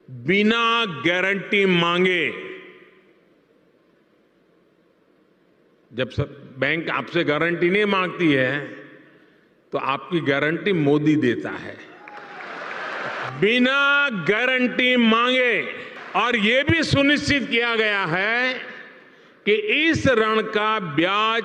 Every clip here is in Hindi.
बिना गारंटी मांगे जब बैंक आपसे गारंटी नहीं मांगती है तो आपकी गारंटी मोदी देता है। बिना गारंटी मांगे। और यह भी सुनिश्चित किया गया है कि इस ऋण का ब्याज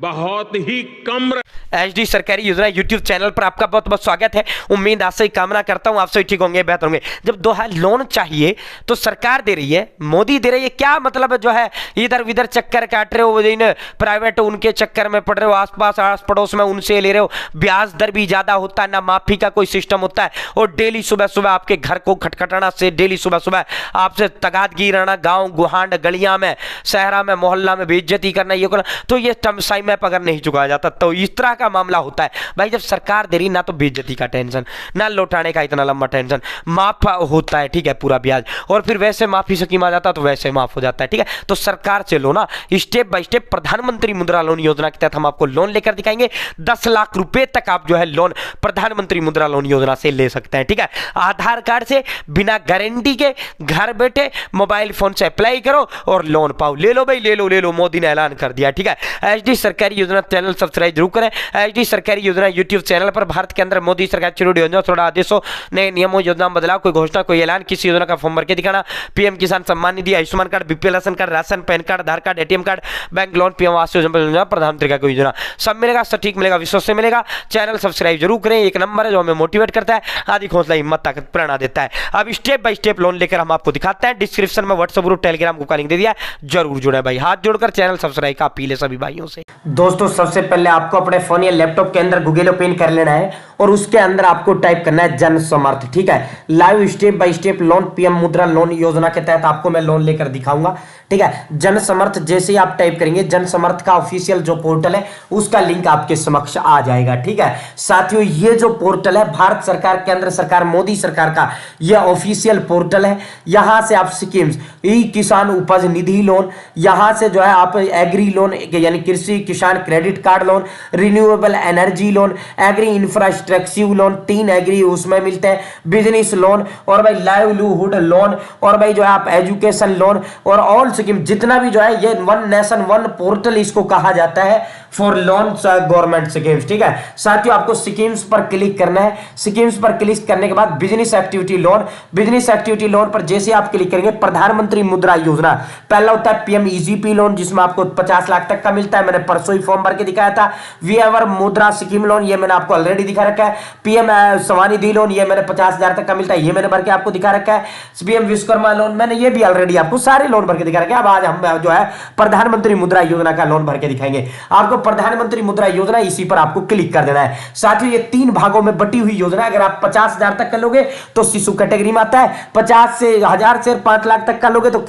बहुत ही कम। एचडी सरकारी योजना यूट्यूब चैनल पर आपका बहुत बहुत स्वागत है। उम्मीद आपसे कामना करता हूं आप सभी ठीक होंगे, बेहतर होंगे। जब लोन चाहिए तो सरकार दे रही है, मोदी दे रही है, क्या मतलब जो है इधर उधर चक्कर काट रहे हो, इन प्राइवेट उनके चक्कर में पड़ रहे हो, आसपास आस पड़ोस में उनसे ले रहे हो, ब्याज दर भी ज्यादा होता है, ना माफी का कोई सिस्टम होता है, और डेली सुबह सुबह आपके घर को खटखटाना से डेली सुबह सुबह आपसे तगादगी रहना, गाँव गुहांड गलियां में शहरा में मोहल्ला में बेइज्जती करना, ये करना, तो ये समय में अगर नहीं चुकाया जाता तो इस तरह का मामला होता है। भाई जब सरकार दे रही ना तो बेइज्जती का टेंशन, ना लौटाने का इतना लंबा टेंशन, माफ होता है, ठीक है, पूरा ब्याज, और फिर वैसे माफी स्कीम आ जाता तो वैसे माफ हो जाता है, ठीक है। तो सरकार से लो ना, स्टेप बाय स्टेप प्रधानमंत्री मुद्रा लोन योजना के तहत हम आपको लोन लेकर दिखाएंगे। 10 लाख रुपए तक आप जो है लोन प्रधानमंत्री मुद्रा लोन योजना से ले सकते हैं, ठीक है। आधार कार्ड से बिना गारंटी के घर बैठे मोबाइल फोन से अप्लाई करो और लोन पाओ। ले लो भाई, ले लो, मोदी ने ऐलान कर दिया, ठीक है। एचडी सरकारी योजना चैनल सब्सक्राइब जरूर करें। एचडी सरकारी योजना यूट्यूब चैनल पर भारत के अंदर मोदी सरकार की योजना, थोड़ा आदेशों, नए नियमों, योजना बदलाव, कोई घोषणा, कोई ऐलान, किसी योजना का फॉर्म भर के दिखाना, PM Kisan Samman Nidhi, Ayushman card, BPL ration card, ration, pan card, Aadhaar card, ATM card, bank loan, PM Awas Yojana, प्रधानमंत्री का कोई योजना, सब मिलेगा, सटीक मिलेगा, विश्वास से मिलेगा। चैनल सब्सक्राइब जरूर करें, एक नंबर है जो हमें मोटिवेट करता है, अधिक हौसला, हिम्मत, ताकत, प्रेरणा देता है। अब स्टेप बाय स्टेप लोन लेकर हम आपको दिखाते हैं। डिस्क्रिप्शन में व्हाट्सएप ग्रुप, टेलीग्राम ग्रुप का लिंक दे दिया, जरूर जुड़े भाई। हाथ जोड़कर चैनल सब्सक्राइब का अपील है सभी भाइयों से। दोस्तों सबसे पहले आपको अपने फोन या लैपटॉप के अंदर गूगल ओपन कर लेना है और उसके अंदर आपको टाइप करना है जन समर्थ, ठीक है। Live step by step loan PM मुद्रा लोन योजना के तहत आपको मैं लोन लेकर दिखाऊंगा, ठीक है। जन समर्थ जैसे ही आप टाइप करेंगे, जन समर्थ का ऑफिशियल जो पोर्टल है उसका लिंक आपके समक्ष आ जाएगा, ठीक है। साथियों ये जो पोर्टल है भारत सरकार, केंद्र सरकार, मोदी सरकार का यह ऑफिशियल पोर्टल है। यहां से आप स्कीम्स, ई किसान उपज निधि लोन, यहां से जो है आप एग्री लोन यानी कृषि Kisan credit card loan, renewable energy loan, agri infrastructure loan, 3 agri उसमें मिलते हैं, बिजनेस लोन, और भाई लाइवलीहुड लोन, और भाई जो है आप एजुकेशन लोन, और ऑल स्कीम जितना भी जो है ये वन नेशन वन पोर्टल इसको कहा जाता है फॉर लोन गवर्नमेंट स्कीम्स, ठीक है। साथियों आपको स्कीम्स पर क्लिक करना है। स्कीम्स पर क्लिक करने के बाद business activity loan, business activity loan पर जैसे आप क्लिक करेंगे प्रधानमंत्री मुद्रा योजना, पहला होता है पीएम ईजीपी लोन जिसमें आपको 50 लाख तक का मिलता है, मैंने परसों ही फॉर्म भर के दिखाया था। वीएवर मुद्रा स्कीम लोन ये मैंने आपको ऑलरेडी दिखा रखा है। पीएम स्वनिधि लोन ये मैंने 50,000 तक का मिलता है, ये मैंने भर के आपको दिखा रखा है। पीएम विश्वकर्मा लोन मैंने ये भी ऑलरेडी आपको सारे लोन भर के दिखा रखा है। अब आज हम जो है प्रधानमंत्री मुद्रा योजना का लोन भर के दिखाएंगे आपको। प्रधानमंत्री मुद्रा योजना इसी पर आपको क्लिक कर देना है। साथियों ये 3 भागों में बटी हुई योजना, अगर आप 50,000 तक कर लोगे तो शिशु कैटेगरी में आता है, 50 से 1000 से 5 लाख तक का लोगे तो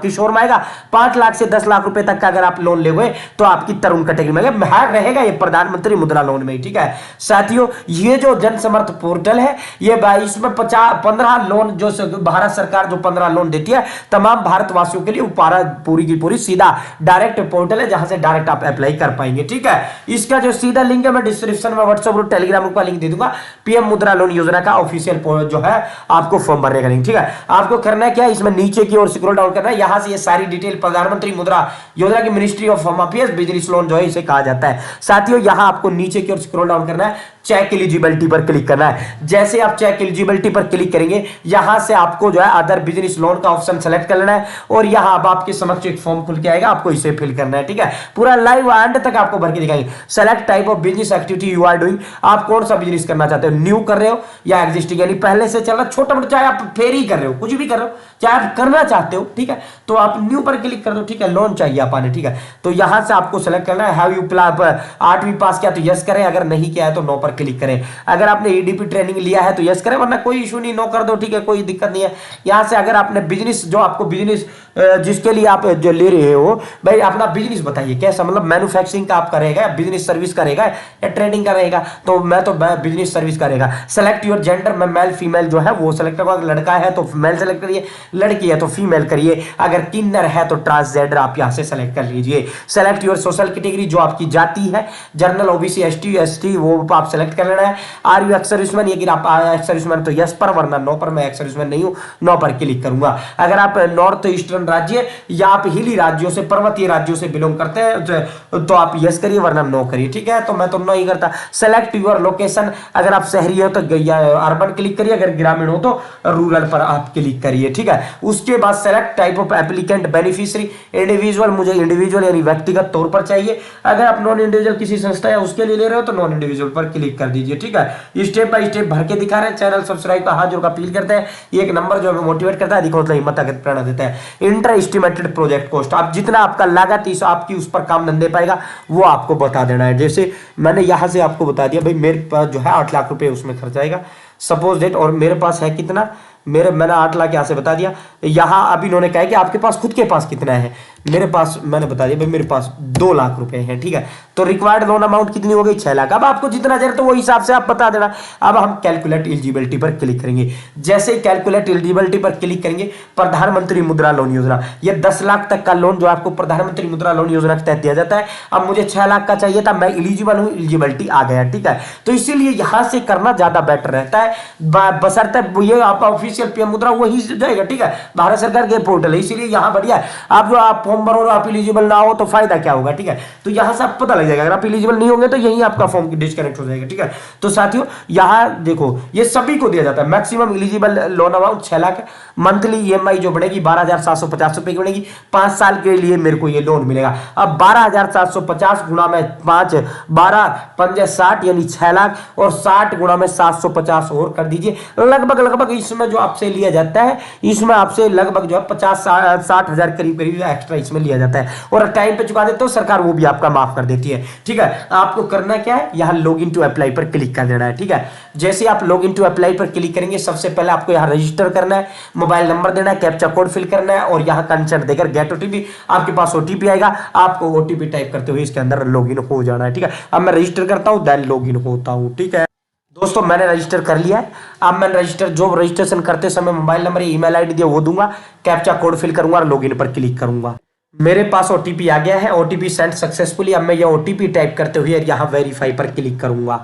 किशोर में आएगा, 5 लाख से 10 लाख रुपए तक का अगर आप लोन लोगे तो आपकी तरुण कैटेगरी में रहेगा, ये प्रधानमंत्री मुद्रा लोन में, ठीक है। साथियों ये जो जन समर्थ पोर्टल है ये इसमें 15 लोन जो भारत सरकार जो 15 लोन देती है तमाम भारतवासियों के लिए पूरी की पूरी सीधा डायरेक्ट पोर्टल है जहां से डायरेक्ट आप अप्लाई कर पाएंगे, ठीक है। इसका जो सीधा लिंक है मैं डिस्क्रिप्शन में व्हाट्सएप ग्रुप टेलीग्राम ग्रुप का लिंक दे दूंगा। पीएम मुद्रा लोन योजना का ऑफिशियल जो है आपको फॉर्म भरने का लिंक, ठीक है। आपको करना है क्या, इसमें नीचे की ओर स्क्रॉल डाउन करना है, यहां से ये सारी डिटेल प्रधानमंत्री मुद्रा योजना की ministry of home affairs business loan जो है इसे कहा जाता है। साथियों यहां आपको नीचे की ओर स्क्रॉल डाउन करना है, चेक एलिजिबिलिटी पर क्लिक करना है। जैसे आप चेक एलिजिबिलिटी पर क्लिक करेंगे यहां से आपको जो है अदर बिजनेस लोन का ऑप्शन सेलेक्ट कर लेना है और यहां अब आपके समक्ष एक फॉर्म खुल के आएगा, आपको इसे फिल करना है, ठीक है। पूरा लाइव एंड तक आपको भर के दिखाएंगे। Select type of business activity you are doing, आप कौन सा बिजनेस करना चाहते हो, न्यू कर रहे हो या एग्जिस्टिंग, यानी पहले से चल रहा छोटा मोटा, चाहे आप फेरी कर रहे हो, कुछ भी कर रहे हो, चाहे आप करना चाहते हो, ठीक है, तो आप न्यू पर क्लिक कर दो, ठीक है। लोन चाहिए आपने, ठीक है, तो यहां से आपको सेलेक्ट करना है। हैव यू 8वीं पास किया तो यस करें, अगर नहीं किया है तो नो पर क्लिक करें। अगर आपने ईडीपी ट्रेनिंग लिया है तो यस करें, वरना कोई इशू नहीं, नो कर दो, ठीक है, कोई दिक्कत नहीं है। यहां से अगर आपने बिजनेस जो आपको बिजनेस जिसके लिए आप जो ले रहे हो भाई अपना बिजनेस बताइए कैसा, मतलब मैन्युफैक्चरिंग का आप करेगा, बिजनेस सर्विस करेगा या ट्रेडिंग का रहेगा, तो मैं तो बिजनेस सर्विस करेगा। सेलेक्ट योर जेंडर, मैं मेल फीमेल जो है वो सेलेक्ट करूंगा, लड़का है तो मेल सेलेक्ट करिए, लड़की है तो फीमेल करिए, अगर किन्नर है तो ट्रांसजेंडर आप यहां से सेलेक्ट कर लीजिए। सेलेक्ट योर सोशल कैटेगरी, जो आपकी जाति है, जनरल, ओबीसी, एसटी वो आप सेलेक्ट कर लेना है। आर यू एक्स सर्विसमैन, ये आप एक्स सर्विसमैन तो यस पर, वरना नो पर। मैं एक्स सर्विसमैन नहीं हूं, नो पर क्लिक करूंगा। अगर आप नॉर्थ ईस्टर्न राज्य या आप हिली राज्यों से, पर्वतीय राज्यों से बिलोंग करते हैं तो आप यस करिए, वरना नो करिए, ठीक है। तो मैं तो नो ही करता। सेलेक्ट योर लोकेशन, अगर आप शहरी हो तो अर्बन क्लिक करिए, अगर ग्रामीण हो तो रूरल पर आप क्लिक करिए, ठीक है। उसके बाद select type of applicant beneficiary, individual, मुझे इंडिविजुअल यानी व्यक्तिगत तौर पर चाहिए। अगर आप नॉन इंडिविजुअल किसी संस्था या उसके लिए ले रहे हो तो नॉन इंडिविजुअल पर क्लिक कर दीजिए, ठीक है। स्टेप बाय स्टेप भर के दिखा रहे हैं। चैनल सब्सक्राइब का हाथ जोड़ का अपील करते हैं। ये एक नंबर जो हमें मोटिवेट करता है, अधिक मतलब हिम्मत ताकत प्रेरणा देता है। इंटर एस्टिमेटेड प्रोजेक्ट कॉस्ट, आप जितना आपका लागत इस आपकी उस पर काम धंधे पाएगा वो आपको बता देना है। जैसे मैंने यहां से आपको बता दिया भाई मेरे पास जो है 8 लाख रुपए उसमें खर्च आएगा सपोज डेट, और मेरे पास है कितना, मैंने 8 लाख यहां से बता दिया। यहां अब इन्होंने कहा कि आपके पास खुद के पास कितना है, मेरे पास मैंने बता दिया भाई मेरे पास 2 लाख रुपए हैं, ठीक है। तो रिक्वायर्ड लोन अमाउंट कितनी हो गई, 6 लाख। अब आपको जितना जरूरत है वो हिसाब से आप बता देना। अब हम कैलकुलेट एलिजिबिलिटी पर क्लिक करेंगे। जैसे ही कैलकुलेट एलिजिबिलिटी पर क्लिक करेंगे, प्रधानमंत्री मुद्रा लोन योजना, ये 10 लाख तक का लोन जो आपको प्रधानमंत्री मुद्रा लोन योजना के तहत दिया जाता है। अब मुझे 6 लाख का चाहिए था, मैं एलिजिबल हूं, एलिजिबिलिटी आ गया, ठीक है। तो इसीलिए यहां से करना ज्यादा बेटर रहता है, बशर्ते ये आपका ऑफिशियल पीएम मुद्रा वही जाएगा, ठीक है। भारत सरकार के पोर्टल है, इसीलिए यहां बढ़िया है। आप जो आप फॉर्म भरो, आप एलिजिबल ना हो तो फायदा क्या होगा, ठीक है। तो यहां से आप पता लग जाएगा, अगर आप एलिजिबल नहीं होंगे तो यही आपका फॉर्म डिस्कनेक्ट हो जाएगा, ठीक है। तो साथियों यहां देखो ये सभी को दिया जाता है। Maximum eligible loan amount 6 lakh, monthly EMI जो बढ़ेगी 12,750 रुपए की बढ़ेगी। 5 साल के लिए मेरे को ये लोन मिलेगा। अब 12,750 गुणा में 5, 12 पंजे 60 यानी 6 लाख, और 60 गुणा में 750 और कर दीजिए। लगभग इसमें जो आपसे लिया जाता है, इसमें आपसे लगभग जो है 50-60 हजार करीब एक्स्ट्रा इसमें लिया जाता है, और टाइम पे चुका देते हो सरकार वो भी आपका माफ कर देती है, ठीक है। आपको करना क्या है, यहां लॉग इन टू अप्लाई पर क्लिक कर देना है, ठीक है। जैसे आप लॉग इन टू अप्लाई पर क्लिक करेंगे, सबसे पहले आपको यहां रजिस्टर करना है, मोबाइल नंबर देना है, कैप्चा कोड फिल करना है, और यहां कंसेंट देकर गेट ओटीपी, आपके पास ओटीपी आएगा, आपको ओटीपी टाइप करते हुए इसके अंदर लॉग इन हो जाना है, ठीक है। अब मैं रजिस्टर करता हूं, देन लॉग इन होता हूं, ठीक है। दोस्तों मैंने रजिस्टर कर लिया है। अब मैं रजिस्ट्रेशन करते समय मोबाइल नंबर या ईमेल आईडी दिया वो दूंगा, कैप्चा कोड फिल करूंगा और लॉगिन पर क्लिक करूंगा। मेरे पास ओटीपी आ गया है, ओटीपी सेंड सक्सेसफुली। अब मैं ये ओटीपी टाइप करते हुए यहां वेरीफाई पर क्लिक करूंगा।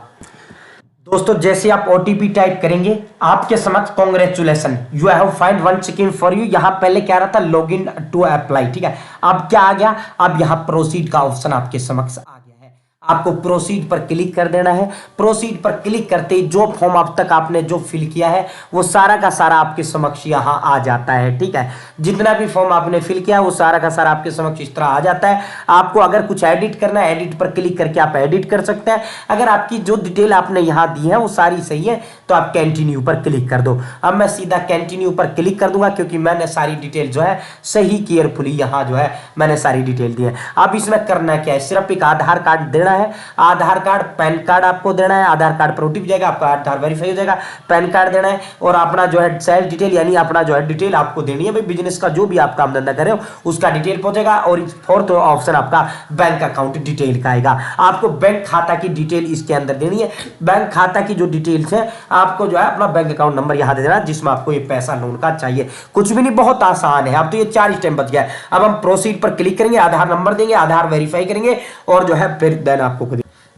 दोस्तों जैसे आप ओटीपी टाइप करेंगे, आपके समक्ष congratulation you have find one scheme for you. यहां पहले क्या रहा था, लॉगिन टू अप्लाई, ठीक है। अब क्या आ गया, अब यहां प्रोसीड का ऑप्शन आपके समक्ष आ गया है। आपको प्रोसीड पर क्लिक कर देना है। प्रोसीड पर क्लिक करते ही जो फॉर्म अब तक आपने जो फिल किया है वो सारा का सारा आपके समक्ष यहां आ जाता है, ठीक है। जितना भी फॉर्म आपने फिल किया वो सारा का सारा आपके समक्ष इस तरह आ जाता है। आपको अगर कुछ एडिट करना है, एडिट पर क्लिक करके आप एडिट कर सकते हैं। अगर आपकी जो डिटेल आपने यहां दी है वो सारी सही है तो आप कंटिन्यू पर क्लिक कर दो। अब मैं सीधा कंटिन्यू पर क्लिक कर दूंगा क्योंकि मैंने सारी डिटेल जो है सही केयरफुली यहां जो है मैंने सारी डिटेल दी है। अब इसमें करना क्या है, सिर्फ एक आधार कार्ड देना है। आधार कार्ड, पैन कार्ड आपको देना है। आधार कार्ड पर ओटीपी जाएगा, आपका आधार वेरीफाई हो जाएगा। पैन कार्ड देना है और अपना जो है सेल्फ डिटेल यानी अपना जो है डिटेल आपको देनी है। भाई बिजनेस का जो भी आप काम धंधा कर रहे हो उसका डिटेल पहुंचेगा। और फोर्थ ऑप्शन आपका बैंक अकाउंट डिटेल का आएगा। आपको बैंक खाता की डिटेल इसके अंदर देनी है। बैंक खाता की जो डिटेल्स है आपको जो है अपना बैंक अकाउंट नंबर यहां दे देना जिसमें आपको ये पैसा लोन का चाहिए। कुछ भी नहीं, बहुत आसान है। अब तो ये 4 स्टेप बच गया। अब हम प्रोसीड पर क्लिक करेंगे, आधार नंबर देंगे, आधार वेरीफाई करेंगे और जो है फिर देन आपको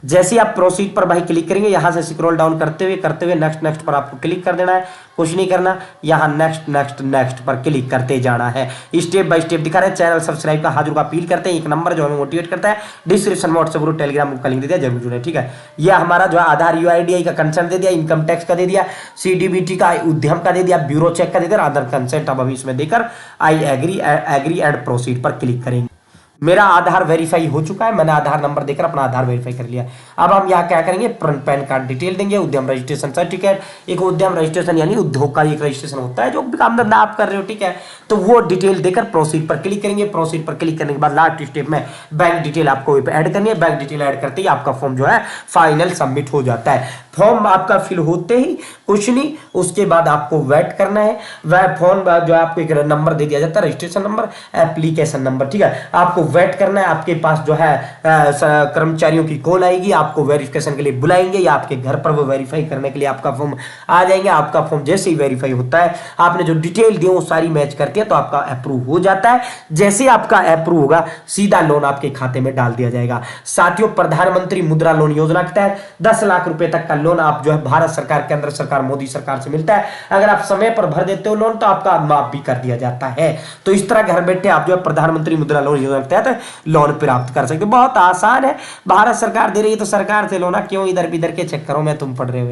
जैसे ही आप प्रोसीड पर भाई क्लिक करेंगे, यहां से स्क्रॉल डाउन करते हुए नेक्स्ट पर आपको क्लिक कर देना है। कुछ नहीं करना, यहां नेक्स्ट पर क्लिक करते जाना है। स्टेप बाय स्टेप दिखा रहे हैं। चैनल सब्सक्राइब का हाथ अपील करते हैं। एक नंबर जो हमें मोटिवेट करता है, डिस्क्रिप्शन में व्हाट्सएप ग्रुप टेलीग्राम का लिंक दे दिया, जरूर जुड़े, ठीक है। यह हमारा जो है आधार यूआईडीआई का कंसेंट दे दिया, इनकम टैक्स का दे दिया, सीडीबीटी का, उद्यम का दे दिया, ब्यूरो चेक का दे दिया, अदर कंसेंट अब इसमें देकर आई एग्री एंड प्रोसीड पर क्लिक करेंगे। मेरा आधार वेरीफाई हो चुका है, मैंने आधार नंबर देकर अपना आधार वेरीफाई कर लिया। अब हम यहाँ क्या करेंगे, पैन कार्ड डिटेल देंगे, उद्यम रजिस्ट्रेशन सर्टिफिकेट, एक उद्यम रजिस्ट्रेशन यानी उद्योग का एक रजिस्ट्रेशन होता है जो भी काम धंधा आप कर रहे हो, ठीक है। तो वो डिटेल देकर प्रोसीड पर क्लिक करेंगे। प्रोसीड पर क्लिक करने के बाद लास्ट स्टेप में बैंक डिटेल आपको ऐड करनी है। बैंक डिटेल ऐड करते ही आपका फॉर्म जो है फाइनल सबमिट हो जाता है। फॉर्म आपका फिल होते ही कुछ नहीं, उसके बाद आपको वेट करना है। वह फॉर्म जो है आपको एक नंबर दे दिया जाता है, रजिस्ट्रेशन नंबर, एप्लीकेशन नंबर, ठीक है। आपको वेट करना है, आपके पास जो है कर्मचारियों की कॉल आएगी, आपको वेरिफिकेशन के लिए बुलाएंगे या आपके घर पर वो वेरीफाई करने के लिए आपका फॉर्म आ जाएंगे। आपका फॉर्म जैसे ही वेरीफाई होता है, आपने जो डिटेल दी वो सारी मैच करके तो आपका अप्रूव हो जाता है। जैसे ही आपका अप्रूव होगा, सीधा लोन आपके खाते में डाल दिया जाएगा। साथियों, प्रधानमंत्री मुद्रा लोन योजना के तहत 10 लाख रुपए तक का लोन आप जो है भारत सरकार, केंद्र सरकार, मोदी सरकार से मिलता है। अगर आप समय पर भर देते हो लोन तो आपका माफ भी कर दिया जाता है। तो इस तरह घर बैठे आप जो है प्रधानमंत्री मुद्रा लोन योजना के तहत लोन प्राप्त कर सकते हो। बहुत आसान है, भारत सरकार दे रही है तो सरकार से लोना, क्यों इधर बिधर के चक्करों में तुम पड़ रहे हो।